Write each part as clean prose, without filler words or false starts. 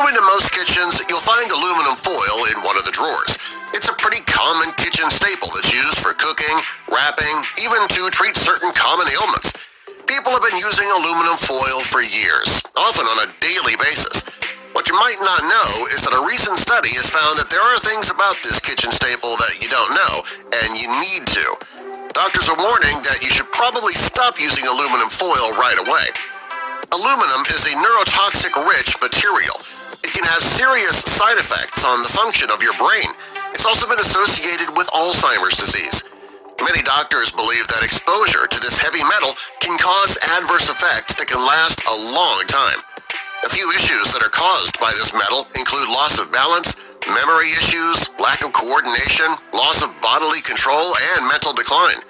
In most kitchens, you'll find aluminum foil in one of the drawers. It's a pretty common kitchen staple that's used for cooking, wrapping, even to treat certain common ailments. People have been using aluminum foil for years, often on a daily basis. What you might not know is that a recent study has found that there are things about this kitchen staple that you don't know, and you need to. Doctors are warning that you should probably stop using aluminum foil right away. Aluminum is a neurotoxic-rich material. It can have serious side effects on the function of your brain. It's also been associated with Alzheimer's disease. Many doctors believe that exposure to this heavy metal can cause adverse effects that can last a long time. A few issues that are caused by this metal include loss of balance, memory issues, lack of coordination, loss of bodily control, and mental decline.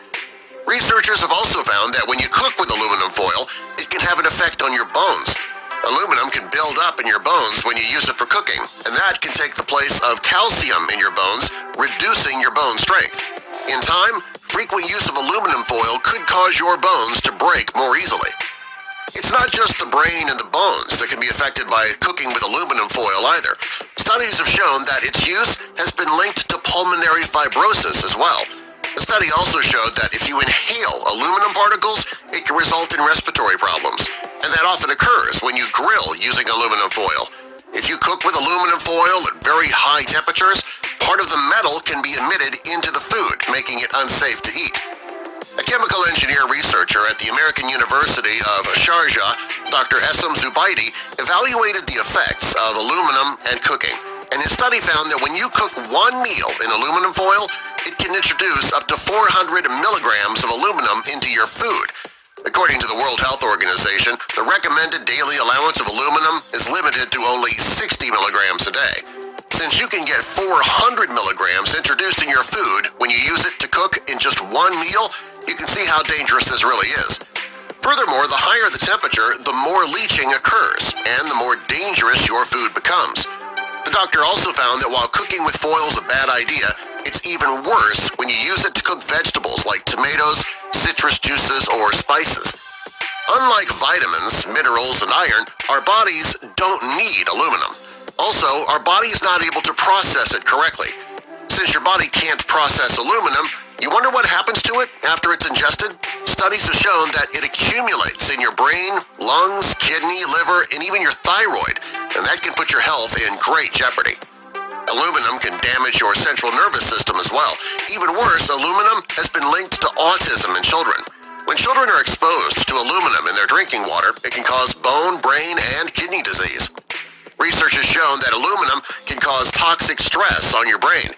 Researchers have also found that when you cook with aluminum foil, it can have an effect on your bones. Aluminum can build up in your bones when you use it for cooking, and that can take the place of calcium in your bones, reducing your bone strength. In time, frequent use of aluminum foil could cause your bones to break more easily. It's not just the brain and the bones that can be affected by cooking with aluminum foil either. Studies have shown that its use has been linked to pulmonary fibrosis as well. The study also showed that if you inhale aluminum particles, it can result in respiratory problems, and that often occurs when you grill using aluminum foil. If you cook with aluminum foil at very high temperatures, part of the metal can be emitted into the food, making it unsafe to eat. A chemical engineer researcher at the American University of Sharjah, Dr. Esam Zubaidi, evaluated the effects of aluminum and cooking, and his study found that when you cook one meal in aluminum foil, it can introduce up to 400 milligrams of aluminum into your food. According to the World Health Organization, the recommended daily allowance of aluminum is limited to only 60 milligrams a day. Since you can get 400 milligrams introduced in your food when you use it to cook in just one meal, you can see how dangerous this really is. Furthermore, the higher the temperature, the more leaching occurs, and the more dangerous your food becomes. The doctor also found that while cooking with foil is a bad idea, it's even worse when you use it to cook vegetables like tomatoes, citrus juices, or spices. Unlike vitamins, minerals, and iron, our bodies don't need aluminum. Also, our body is not able to process it correctly. Since your body can't process aluminum, you wonder what happens to it after it's ingested? Studies have shown that it accumulates in your brain, lungs, kidney, liver, and even your thyroid, and that can put your health in great jeopardy. Aluminum can damage your central nervous system as well. Even worse, aluminum has been linked to autism in children. When children are exposed to aluminum in their drinking water, it can cause bone, brain, and kidney disease. Research has shown that aluminum can cause toxic stress on your brain.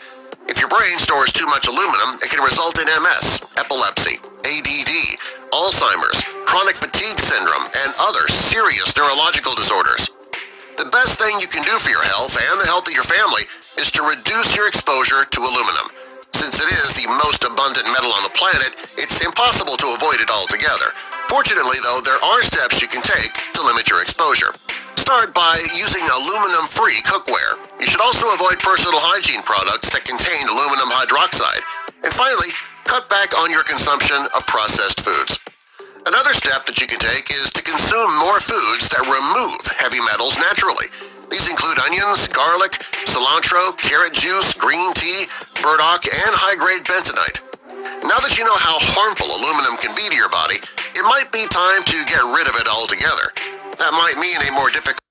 If your brain stores too much aluminum, it can result in MS, epilepsy, ADD, Alzheimer's, chronic fatigue syndrome, and other serious neurological disorders. The best thing you can do for your health and the health of your family is to reduce your exposure to aluminum. Since it is the most abundant metal on the planet, it's impossible to avoid it altogether. Fortunately, though, there are steps you can take to limit your exposure. Start by using aluminum-free cookware. You should also avoid personal hygiene products that contain aluminum hydroxide. And finally, cut back on your consumption of processed foods. Another step that you can take is to consume more foods that remove heavy metals naturally. These include onions, garlic, cilantro, carrot juice, green tea, burdock, and high-grade bentonite. Now that you know how harmful aluminum can be to your body, it might be time to get rid of it altogether. That might mean a more difficult